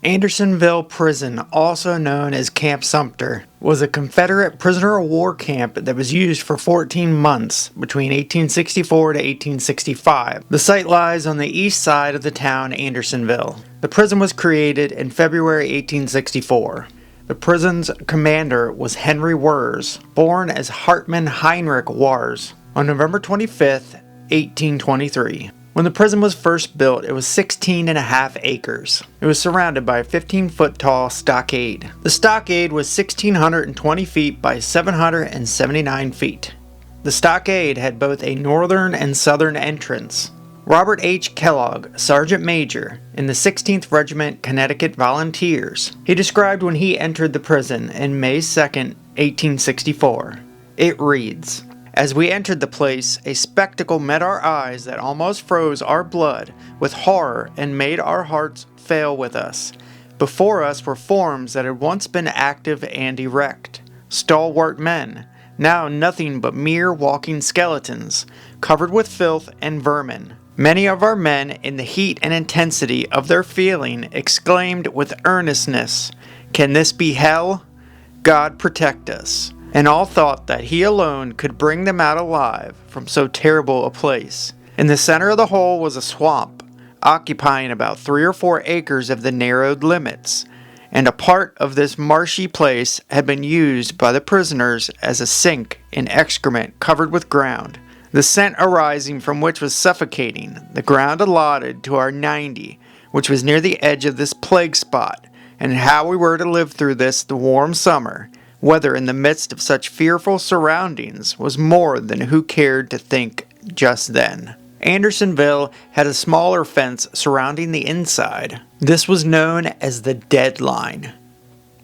Andersonville Prison, also known as Camp Sumter, was a Confederate prisoner of war camp that was used for 14 months between 1864 to 1865. The site lies on the east side of the town Andersonville. The prison was created in February 1864. The prison's commander was Henry Wers, born as Hartman Heinrich Wars, on November 25, 1823. When the prison was first built, it was 16.5 acres. It was surrounded by a 15-foot tall stockade. The stockade was 1,620 feet by 779 feet. The stockade had both a northern and southern entrance. Robert H. Kellogg, Sergeant Major, in the 16th Regiment Connecticut Volunteers, he described when he entered the prison in May 2, 1864. It reads, "As we entered the place, a spectacle met our eyes that almost froze our blood with horror and made our hearts fail with us. Before us were forms that had once been active and erect, stalwart men, now nothing but mere walking skeletons, covered with filth and vermin. Many of our men, in the heat and intensity of their feeling, exclaimed with earnestness, 'Can this be hell? God protect us!' And all thought that he alone could bring them out alive from so terrible a place. In the center of the whole was a swamp, occupying about 3 or 4 acres of the narrowed limits, and a part of this marshy place had been used by the prisoners as a sink in excrement covered with ground, the scent arising from which was suffocating. The ground allotted to our 90, which was near the edge of this plague spot, and how we were to live through this the warm summer, whether in the midst of such fearful surroundings, was more than who cared to think just then." Andersonville had a smaller fence surrounding the inside. This was known as the dead line,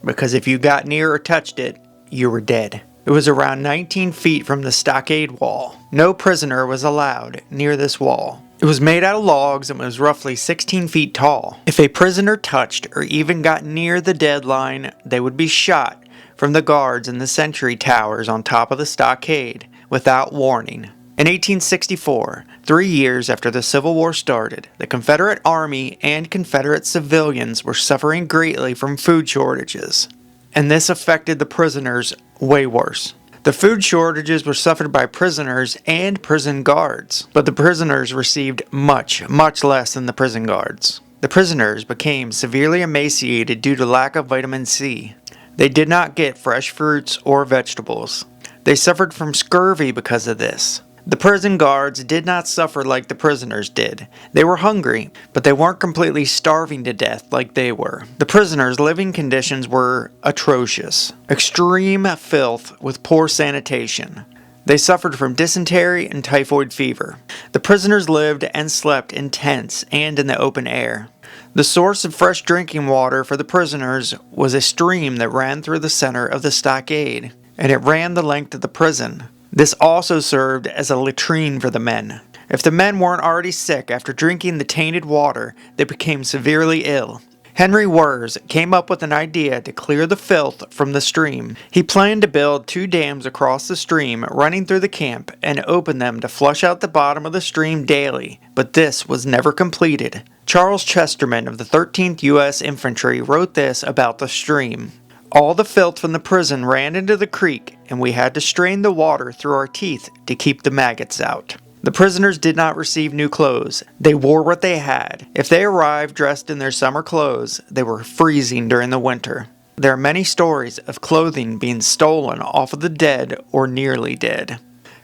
because if you got near or touched it, you were dead. It was around 19 feet from the stockade wall. No prisoner was allowed near this wall. It was made out of logs and was roughly 16 feet tall. If a prisoner touched or even got near the dead line, they would be shot from the guards in the sentry towers on top of the stockade without warning. In 1864, 3 years after the Civil War started, the Confederate Army and Confederate civilians were suffering greatly from food shortages, and this affected the prisoners way worse. The food shortages were suffered by prisoners and prison guards, but the prisoners received much less than the prison guards. The prisoners became severely emaciated due to lack of vitamin C. They did not get fresh fruits or vegetables. They suffered from scurvy because of this. The prison guards did not suffer like the prisoners did. They were hungry, but they weren't completely starving to death like they were. The prisoners' living conditions were atrocious. Extreme filth with poor sanitation. They suffered from dysentery and typhoid fever. The prisoners lived and slept in tents and in the open air. The source of fresh drinking water for the prisoners was a stream that ran through the center of the stockade, and it ran the length of the prison. This also served as a latrine for the men. If the men weren't already sick after drinking the tainted water, they became severely ill. Henry Wers came up with an idea to clear the filth from the stream. He planned to build 2 dams across the stream running through the camp and open them to flush out the bottom of the stream daily, but this was never completed. Charles Chesterman of the 13th U.S. Infantry wrote this about the stream. "All the filth from the prison ran into the creek, and we had to strain the water through our teeth to keep the maggots out." The prisoners did not receive new clothes. They wore what they had. If they arrived dressed in their summer clothes, they were freezing during the winter. There are many stories of clothing being stolen off of the dead or nearly dead.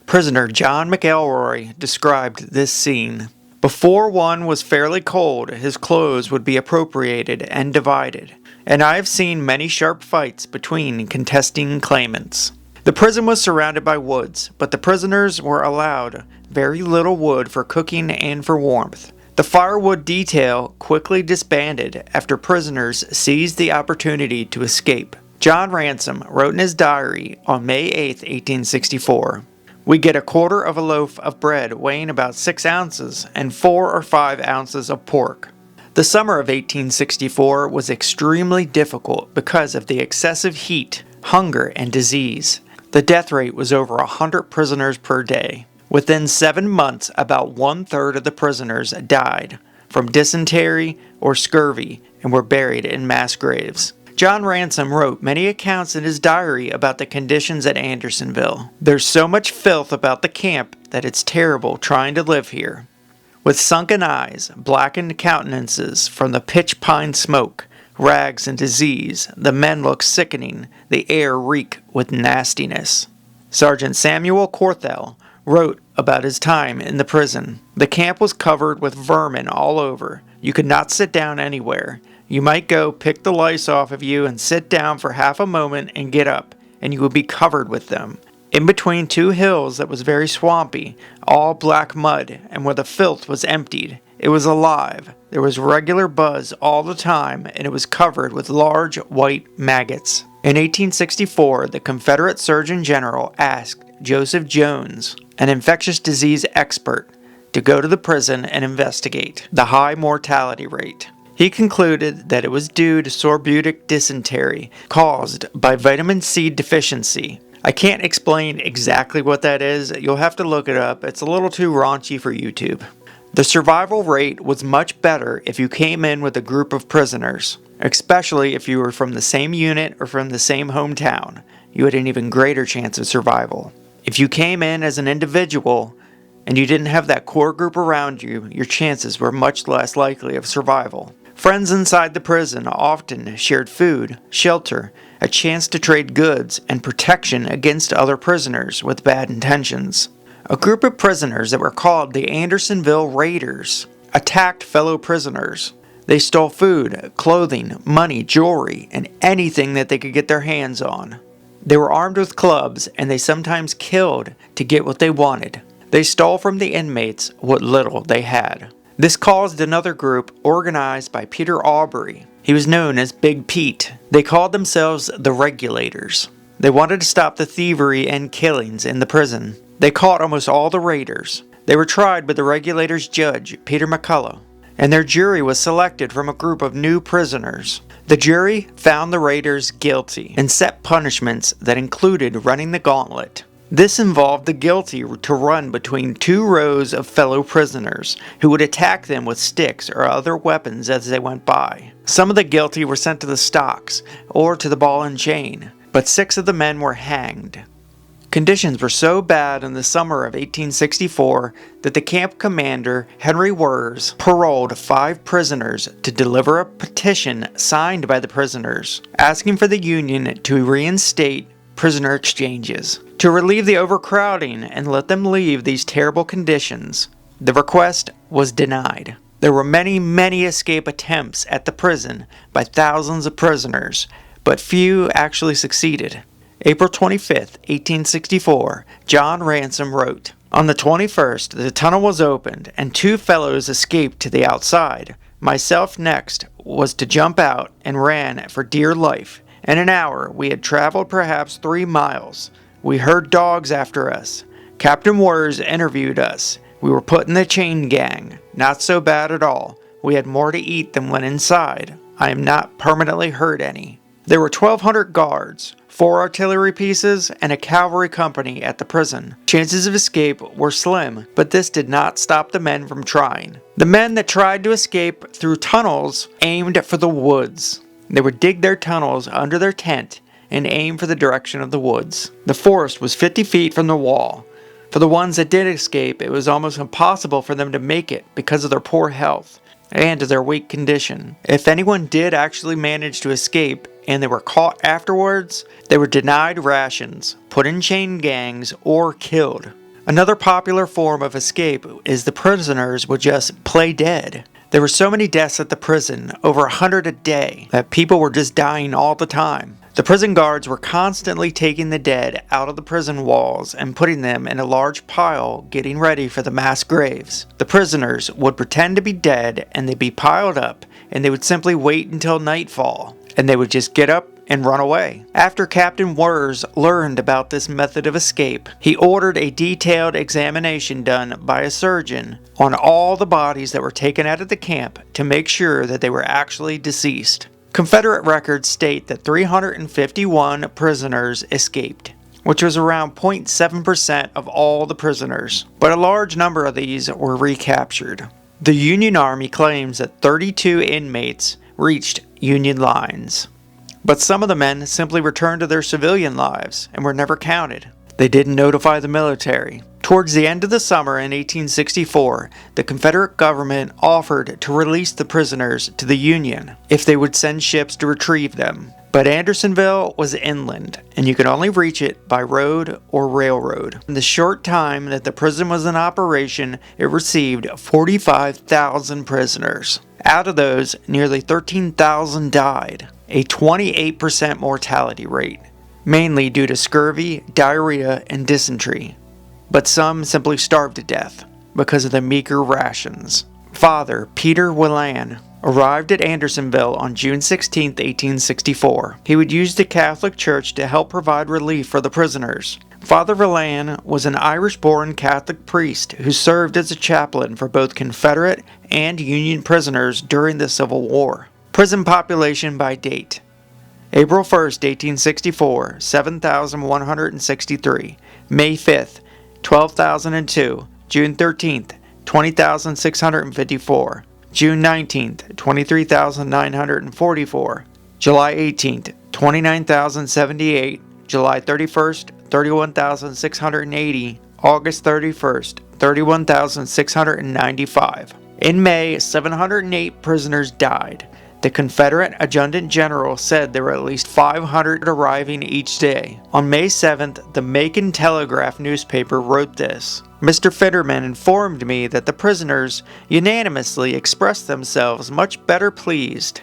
Prisoner John McElroy described this scene. "Before one was fairly cold, his clothes would be appropriated and divided, and I have seen many sharp fights between contesting claimants." The prison was surrounded by woods, but the prisoners were allowed very little wood for cooking and for warmth. The firewood detail quickly disbanded after prisoners seized the opportunity to escape. John Ransom wrote in his diary on May 8, 1864, "We get a quarter of a loaf of bread weighing about 6 ounces and 4 or 5 ounces of pork." The summer of 1864 was extremely difficult because of the excessive heat, hunger, and disease. The death rate was over 100 prisoners per day. Within 7 months, about 1/3 of the prisoners died from dysentery or scurvy, and were buried in mass graves. John Ransom wrote many accounts in his diary about the conditions at Andersonville. There's so much filth about the camp that it's terrible trying to live here. With sunken eyes, blackened countenances from the pitch pine smoke, rags and disease, the men look sickening, the air reek with nastiness. Sergeant Samuel Corthell wrote about his time in the prison. The camp was covered with vermin all over. You could not sit down anywhere. You might go pick the lice off of you and sit down for half a moment and get up, and you would be covered with them. In between two hills that was very swampy, all black mud, and where the filth was emptied, it was alive. There was regular buzz all the time, and it was covered with large white maggots. In 1864, the Confederate Surgeon General asked Joseph Jones, an infectious disease expert, to go to the prison and investigate the high mortality rate. He concluded that it was due to sorbutic dysentery caused by vitamin C deficiency. I can't explain exactly what that is. You'll have to look it up. It's a little too raunchy for YouTube. The survival rate was much better if you came in with a group of prisoners, especially if you were from the same unit or from the same hometown. You had an even greater chance of survival. If you came in as an individual and you didn't have that core group around you, your chances were much less likely of survival. Friends inside the prison often shared food, shelter, a chance to trade goods, and protection against other prisoners with bad intentions. A group of prisoners that were called the Andersonville Raiders attacked fellow prisoners. They stole food, clothing, money, jewelry, and anything that they could get their hands on. They were armed with clubs, and they sometimes killed to get what they wanted. They stole from the inmates what little they had. This caused another group organized by Peter Aubrey. He was known as Big Pete. They called themselves the Regulators. They wanted to stop the thievery and killings in the prison. They caught almost all the raiders. They were tried by the Regulators' judge, Peter McCullough, and their jury was selected from a group of new prisoners. The jury found the raiders guilty and set punishments that included running the gauntlet. This involved the guilty to run between two rows of fellow prisoners who would attack them with sticks or other weapons as they went by. Some of the guilty were sent to the stocks or to the ball and chain, but 6 of the men were hanged. Conditions were so bad in the summer of 1864 that the camp commander, Henry Wurz, paroled 5 prisoners to deliver a petition signed by the prisoners, asking for the Union to reinstate prisoner exchanges, to relieve the overcrowding and let them leave these terrible conditions. The request was denied. There were many escape attempts at the prison by thousands of prisoners, but few actually succeeded. April 25, 1864, John Ransom wrote, "On the 21st, the tunnel was opened, and 2 fellows escaped to the outside. Myself next was to jump out and ran for dear life. In an hour, we had traveled perhaps 3 miles. We heard dogs after us. Captain Wurz interviewed us. We were put in the chain gang. Not so bad at all. We had more to eat than went inside. I am not permanently hurt any." There were 1,200 guards, 4 artillery pieces, and a cavalry company at the prison. Chances of escape were slim, but this did not stop the men from trying. The men that tried to escape through tunnels aimed for the woods. They would dig their tunnels under their tent and aim for the direction of the woods. The forest was 50 feet from the wall. For the ones that did escape, it was almost impossible for them to make it because of their poor health and their weak condition. If anyone did actually manage to escape and they were caught afterwards, they were denied rations, put in chain gangs, or killed. Another popular form of escape is the prisoners would just play dead. There were so many deaths at the prison, over 100 a day, that people were just dying all the time. The prison guards were constantly taking the dead out of the prison walls and putting them in a large pile, getting ready for the mass graves. The prisoners would pretend to be dead and they'd be piled up, and they would simply wait until nightfall, and they would just get up and run away. After Captain Wurz learned about this method of escape, he ordered a detailed examination done by a surgeon on all the bodies that were taken out of the camp to make sure that they were actually deceased. Confederate records state that 351 prisoners escaped, which was around 0.7% of all the prisoners, but a large number of these were recaptured. The Union Army claims that 32 inmates reached Union lines. But some of the men simply returned to their civilian lives and were never counted. They didn't notify the military. Towards the end of the summer in 1864, the Confederate government offered to release the prisoners to the Union if they would send ships to retrieve them. But Andersonville was inland, and you could only reach it by road or railroad. In the short time that the prison was in operation, it received 45,000 prisoners. Out of those, nearly 13,000 died, a 28% mortality rate, mainly due to scurvy, diarrhea, and dysentery. But some simply starved to death because of the meager rations. Father Peter Whelan arrived at Andersonville on June 16, 1864. He would use the Catholic Church to help provide relief for the prisoners. Father Whelan was an Irish-born Catholic priest who served as a chaplain for both Confederate and Union prisoners during the Civil War. Prison population by date: April 1, 1864, 7,163. May 5th, 12,002. June 13th, 20,654. June 19th, 23,944. July 18th, 29,078. July 31st, 31,680. August 31st, 31,695. In May, 708 prisoners died. The Confederate Adjutant General said there were at least 500 arriving each day. On May 7th, the Macon Telegraph newspaper wrote this: Mr. Fitterman informed me that the prisoners unanimously expressed themselves much better pleased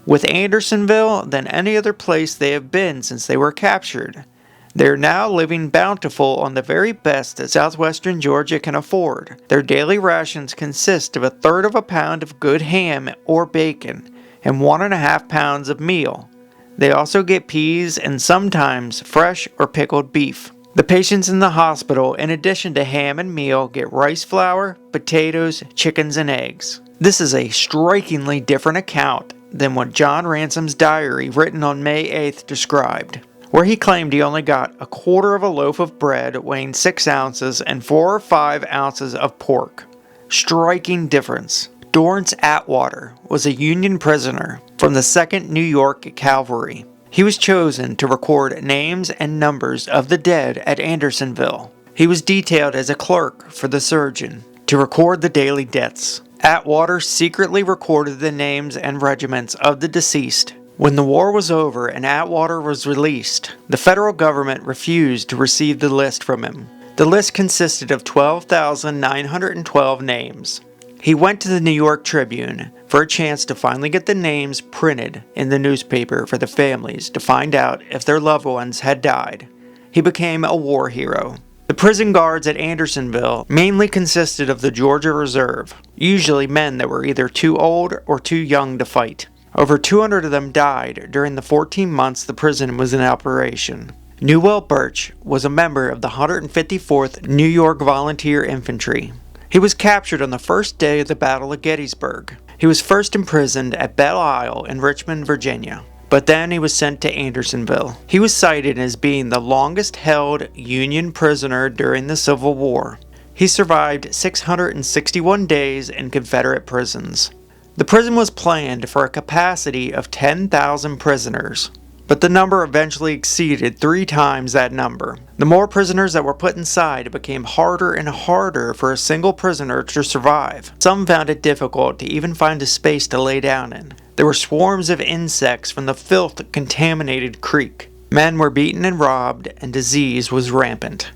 with Andersonville than any other place they have been since they were captured. They are now living bountiful on the very best that southwestern Georgia can afford. Their daily rations consist of 1/3 of a pound of good ham or bacon and 1.5 pounds of meal. They also get peas and sometimes fresh or pickled beef. The patients in the hospital, in addition to ham and meal, get rice flour, potatoes, chickens, and eggs. This is a strikingly different account than what John Ransom's diary written on May 8th described, where he claimed he only got 1/4 of a loaf of bread weighing 6 ounces and 4 or 5 ounces of pork. Striking difference. Dorrance Atwater was a Union prisoner from the 2nd New York Cavalry. He was chosen to record names and numbers of the dead at Andersonville. He was detailed as a clerk for the surgeon to record the daily deaths. Atwater secretly recorded the names and regiments of the deceased. When the war was over and Atwater was released, the federal government refused to receive the list from him. The list consisted of 12,912 names. He went to the New York Tribune for a chance to finally get the names printed in the newspaper for the families to find out if their loved ones had died. He became a war hero. The prison guards at Andersonville mainly consisted of the Georgia Reserve, usually men that were either too old or too young to fight. Over 200 of them died during the 14 months the prison was in operation. Newell Birch was a member of the 154th New York Volunteer Infantry. He was captured on the first day of the Battle of Gettysburg. He was first imprisoned at Belle Isle in Richmond, Virginia, but then he was sent to Andersonville. He was cited as being the longest held Union prisoner during the Civil War. He survived 661 days in Confederate prisons. The prison was planned for a capacity of 10,000 prisoners, but the number eventually exceeded 3 times that number. The more prisoners that were put inside, it became harder and harder for a single prisoner to survive. Some found it difficult to even find a space to lay down in. There were swarms of insects from the filth-contaminated creek. Men were beaten and robbed, and disease was rampant.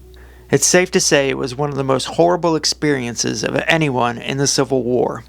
It's safe to say it was one of the most horrible experiences of anyone in the Civil War.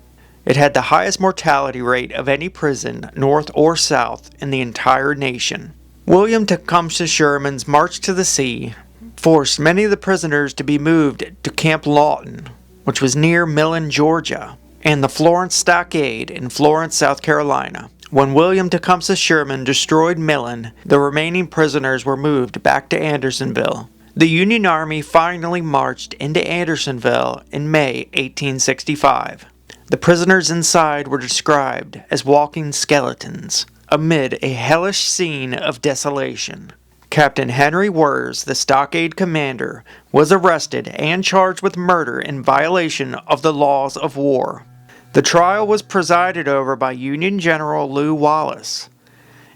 It had the highest mortality rate of any prison, north or south, in the entire nation. William Tecumseh Sherman's march to the sea forced many of the prisoners to be moved to Camp Lawton, which was near Millen, Georgia, and the Florence Stockade in Florence, South Carolina. When William Tecumseh Sherman destroyed Millen, the remaining prisoners were moved back to Andersonville. The Union Army finally marched into Andersonville in May 1865. The prisoners inside were described as walking skeletons amid a hellish scene of desolation. Captain Henry Wirz, the stockade commander, was arrested and charged with murder in violation of the laws of war. The trial was presided over by Union General Lew Wallace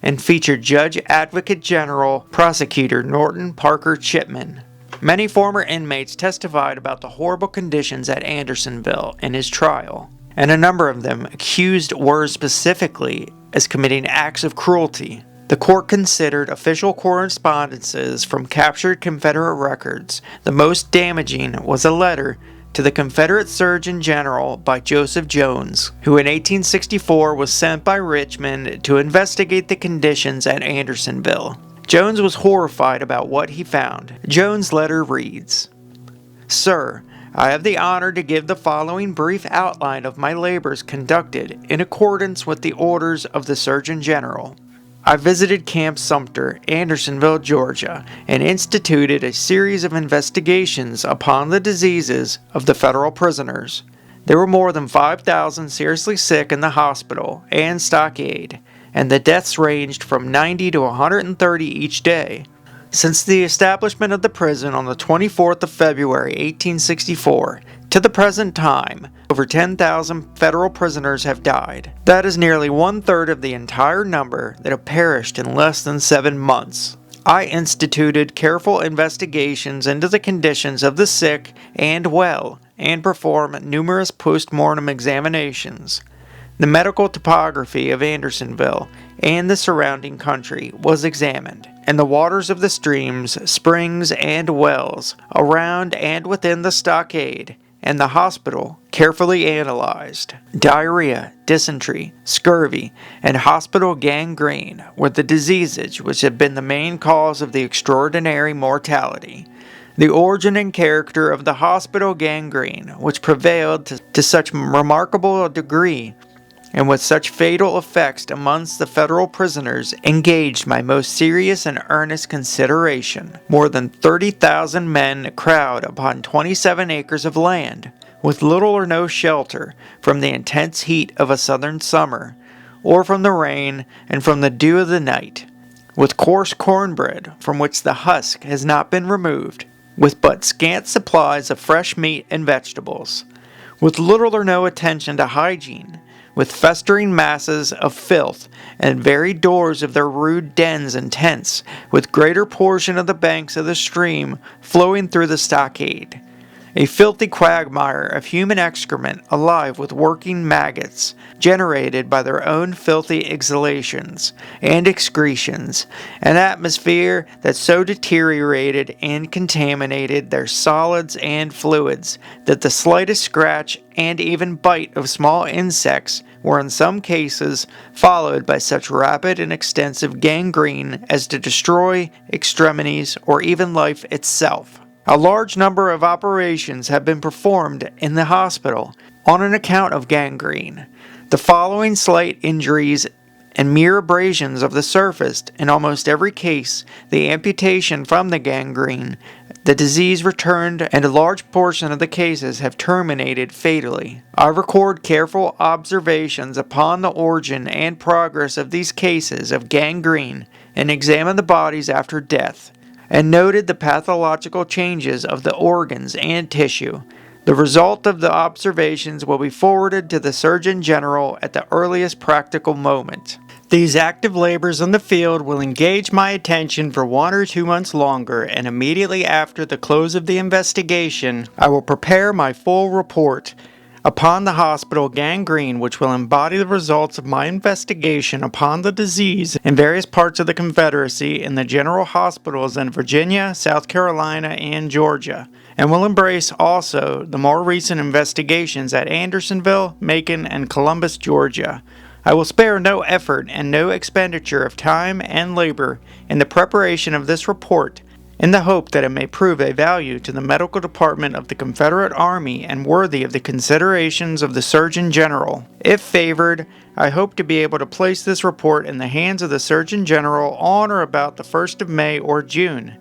and featured Judge Advocate General Prosecutor Norton Parker Chipman. Many former inmates testified about the horrible conditions at Andersonville in his trial, and a number of them accused Wirz specifically as committing acts of cruelty. The court considered official correspondences from captured Confederate records. The most damaging was a letter to the Confederate Surgeon General by Joseph Jones, who in 1864 was sent by Richmond to investigate the conditions at Andersonville. Jones was horrified about what he found. Jones' letter reads, "Sir, I have the honor to give the following brief outline of my labors conducted in accordance with the orders of the Surgeon General. I visited Camp Sumter, Andersonville, Georgia, and instituted a series of investigations upon the diseases of the federal prisoners. There were more than 5,000 seriously sick in the hospital and stockade, and the deaths ranged from 90 to 130 each day. Since the establishment of the prison on the 24th of February, 1864, to the present time, over 10,000 federal prisoners have died. That is nearly one-third of the entire number that have perished in less than 7 months. I instituted careful investigations into the conditions of the sick and well, and performed numerous post-mortem examinations. The medical topography of Andersonville and the surrounding country was examined, and the waters of the streams, springs, and wells around and within the stockade and the hospital carefully analyzed. Diarrhea, dysentery, scurvy, and hospital gangrene were the diseases which had been the main cause of the extraordinary mortality. The origin and character of the hospital gangrene, which prevailed to such remarkable a degree and with such fatal effects amongst the federal prisoners, engaged my most serious and earnest consideration. More than 30,000 men crowd upon 27 acres of land, with little or no shelter from the intense heat of a southern summer, or from the rain and from the dew of the night, with coarse cornbread from which the husk has not been removed, with but scant supplies of fresh meat and vegetables, with little or no attention to hygiene, with festering masses of filth and very doors of their rude dens and tents, with greater portion of the banks of the stream flowing through the stockade. A filthy quagmire of human excrement alive with working maggots, generated by their own filthy exhalations and excretions, an atmosphere that so deteriorated and contaminated their solids and fluids that the slightest scratch and even bite of small insects were in some cases followed by such rapid and extensive gangrene as to destroy extremities or even life itself. A large number of operations have been performed in the hospital on an account of gangrene. The following slight injuries and mere abrasions of the surface, in almost every case, the amputation from the gangrene, the disease returned, and a large portion of the cases have terminated fatally. I record careful observations upon the origin and progress of these cases of gangrene, and examine the bodies after death, and noted the pathological changes of the organs and tissue. The result of the observations will be forwarded to the Surgeon General at the earliest practical moment. These active labors in the field will engage my attention for 1 or 2 months longer, and immediately after the close of the investigation, I will prepare my full report upon the hospital gangrene, which will embody the results of my investigation upon the disease in various parts of the Confederacy in the general hospitals in Virginia, South Carolina, and Georgia, and will embrace also the more recent investigations at Andersonville, Macon, and Columbus, Georgia. I will spare no effort and no expenditure of time and labor in the preparation of this report, in the hope that it may prove a value to the medical department of the Confederate Army and worthy of the considerations of the Surgeon General. If favored, I hope to be able to place this report in the hands of the Surgeon General on or about the 1st of May or June.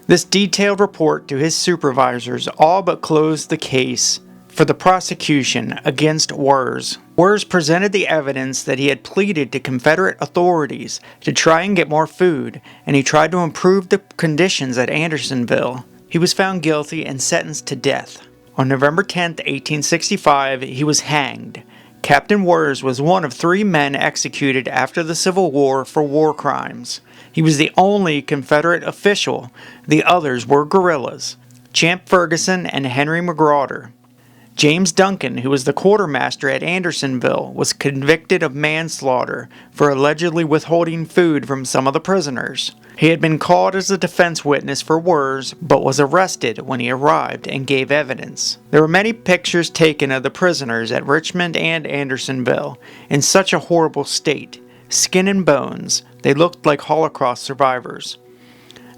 This detailed report to his supervisors all but closed the case for the prosecution against Wirz. Wirz presented the evidence that he had pleaded to Confederate authorities to try and get more food, and he tried to improve the conditions at Andersonville. He was found guilty and sentenced to death. On November 10, 1865, he was hanged. Captain Wirz was one of 3 men executed after the Civil War for war crimes. He was the only Confederate official. The others were guerrillas, Champ Ferguson and Henry McGrawder. James Duncan, who was the quartermaster at Andersonville, was convicted of manslaughter for allegedly withholding food from some of the prisoners. He had been called as a defense witness for Wirz, but was arrested when he arrived and gave evidence. There were many pictures taken of the prisoners at Richmond and Andersonville in such a horrible state. Skin and bones, they looked like Holocaust survivors.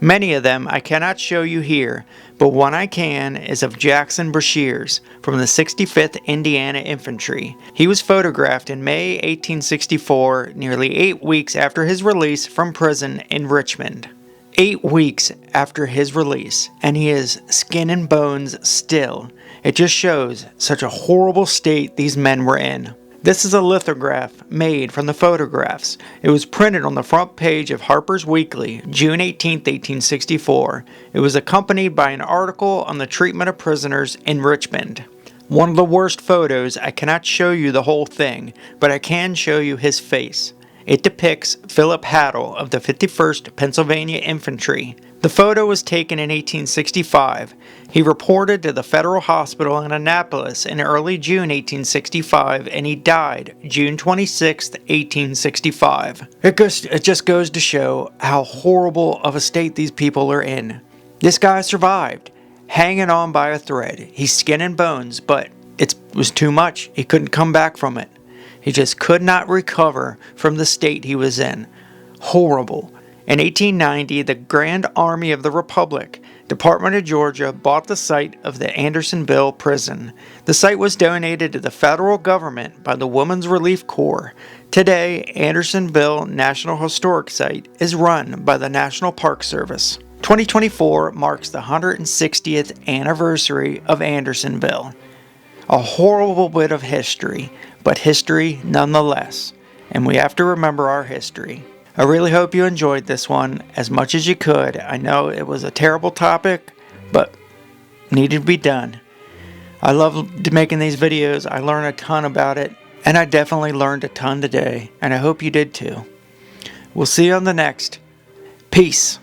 Many of them I cannot show you here, but one I can is of Jackson Brashears from the 65th Indiana Infantry. He was photographed in May 1864, nearly 8 weeks after his release from prison in Richmond. 8 weeks after his release, and he is skin and bones still. It just shows such a horrible state these men were in. This is a lithograph made from the photographs. It was printed on the front page of Harper's Weekly, June 18, 1864. It was accompanied by an article on the treatment of prisoners in Richmond. One of the worst photos, I cannot show you the whole thing, but I can show you his face. It depicts Philip Haddle of the 51st Pennsylvania Infantry. The photo was taken in 1865. He reported to the Federal Hospital in Annapolis in early June 1865, and he died June 26, 1865. It just goes to show how horrible of a state these people are in. This guy survived, hanging on by a thread. He's skin and bones, but it was too much. He couldn't come back from it. He just could not recover from the state he was in. Horrible. In 1890, the Grand Army of the Republic, Department of Georgia, bought the site of the Andersonville Prison. The site was donated to the federal government by the Women's Relief Corps. Today, Andersonville National Historic Site is run by the National Park Service. 2024 marks the 160th anniversary of Andersonville. A horrible bit of history, but history nonetheless. And we have to remember our history. I really hope you enjoyed this one as much as you could. I know it was a terrible topic, but needed to be done. I love making these videos. I learn a ton about it, and I definitely learned a ton today, and I hope you did too. We'll see you on the next. Peace.